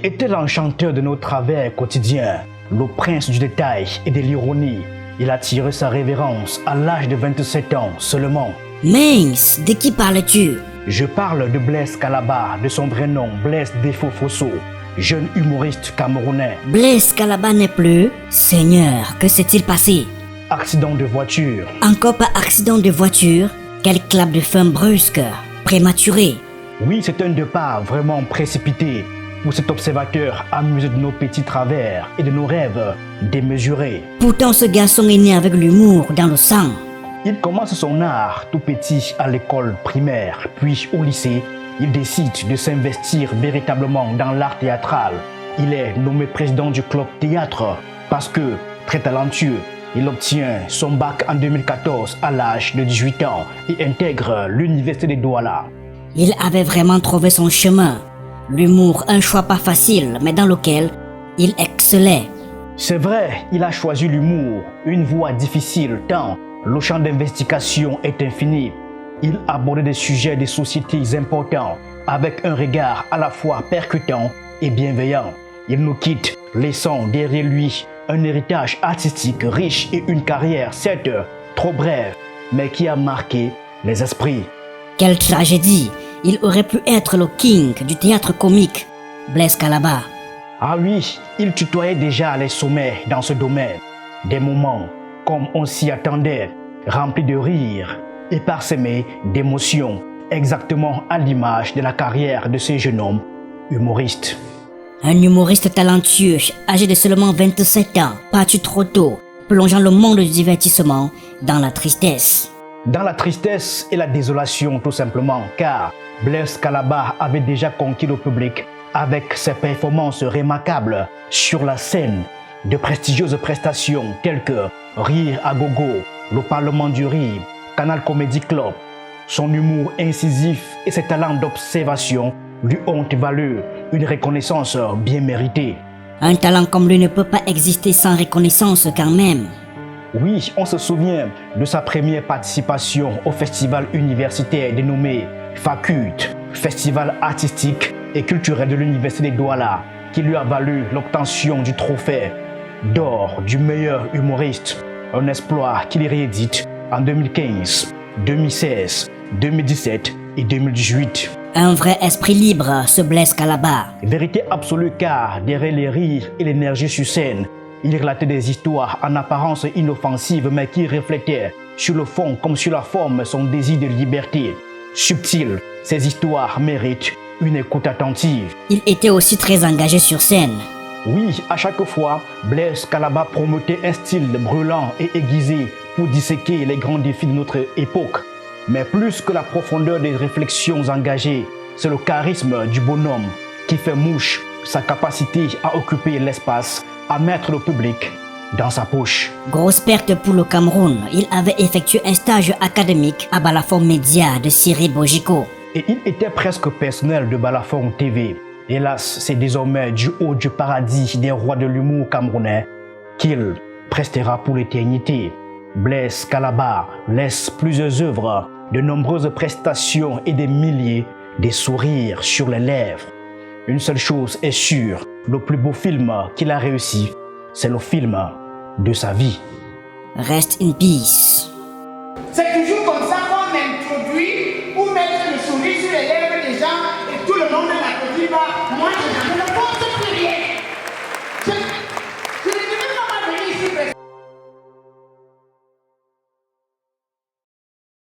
était l'enchanteur de nos travers quotidiens, le prince du détail et de l'ironie. Il a tiré sa révérence à l'âge de 27 ans seulement. Mince, de qui parles-tu? Je parle de Blaise Calabar, de son vrai nom, Blaise Defo-Fosso, jeune humoriste camerounais. Blaise Calabar n'est plus? Seigneur, que s'est-il passé? Accident de voiture. Encore pas accident de voiture? Quel clap de fin brusque, prématuré. Oui, c'est un départ vraiment précipité pour cet observateur amusé de nos petits travers et de nos rêves démesurés. Pourtant ce garçon est né avec l'humour dans le sang. Il commence son art tout petit à l'école primaire, puis au lycée. Il décide de s'investir véritablement dans l'art théâtral. Il est nommé président du club théâtre parce que, très talentueux, il obtient son bac en 2014 à l'âge de 18 ans et intègre l'université de Douala. Il avait vraiment trouvé son chemin. L'humour, un choix pas facile, mais dans lequel il excellait. C'est vrai, il a choisi l'humour, une voie difficile tant le champ d'investigation est infini. Il abordait des sujets de sociétés importants avec un regard à la fois percutant et bienveillant. Il nous quitte, laissant derrière lui un héritage artistique riche et une carrière certes trop brève, mais qui a marqué les esprits. Quelle tragédie! Il aurait pu être le king du théâtre comique, Blaise Calabar. Ah oui, il tutoyait déjà les sommets dans ce domaine. Des moments, comme on s'y attendait, remplis de rire et parsemés d'émotions, exactement à l'image de la carrière de ce jeune homme humoriste. Un humoriste talentueux, âgé de seulement 27 ans, parti trop tôt, plongeant le monde du divertissement dans la tristesse. Dans la tristesse et la désolation tout simplement, car Blaise Calabar avait déjà conquis le public avec ses performances remarquables sur la scène, de prestigieuses prestations telles que Rire à Gogo, le Parlement du Rire, Canal Comedy Club. Son humour incisif et ses talents d'observation lui ont valu une reconnaissance bien méritée. Un talent comme lui ne peut pas exister sans reconnaissance quand même. Oui, on se souvient de sa première participation au festival universitaire dénommé FACUT, Festival artistique et culturel de l'université de Douala, qui lui a valu l'obtention du trophée d'or du meilleur humoriste, un exploit qu'il réédite en 2015, 2016, 2017 et 2018. Un vrai esprit libre, ce Blaise Calabar. Vérité absolue car derrière les rires et l'énergie sur scène, il relatait des histoires en apparence inoffensives mais qui reflétaient sur le fond comme sur la forme son désir de liberté. Subtil, ces histoires méritent une écoute attentive. Il était aussi très engagé sur scène. Oui, à chaque fois, Blaise Calabar promettait un style brûlant et aiguisé pour disséquer les grands défis de notre époque. Mais plus que la profondeur des réflexions engagées, c'est le charisme du bonhomme qui fait mouche, sa capacité à occuper l'espace, à mettre le public dans sa poche. Grosse perte pour le Cameroun. Il avait effectué un stage académique à Balafon Média de Cyril Bojiko. Et il était presque personnel de Balafon TV. Hélas, c'est désormais du haut du paradis des rois de l'humour camerounais qu'il restera pour l'éternité. Blaise Calabar laisse plusieurs œuvres, de nombreuses prestations et des milliers de sourires sur les lèvres. Une seule chose est sûre, le plus beau film qu'il a réussi, c'est le film de sa vie. Rest in peace. C'est toujours comme ça.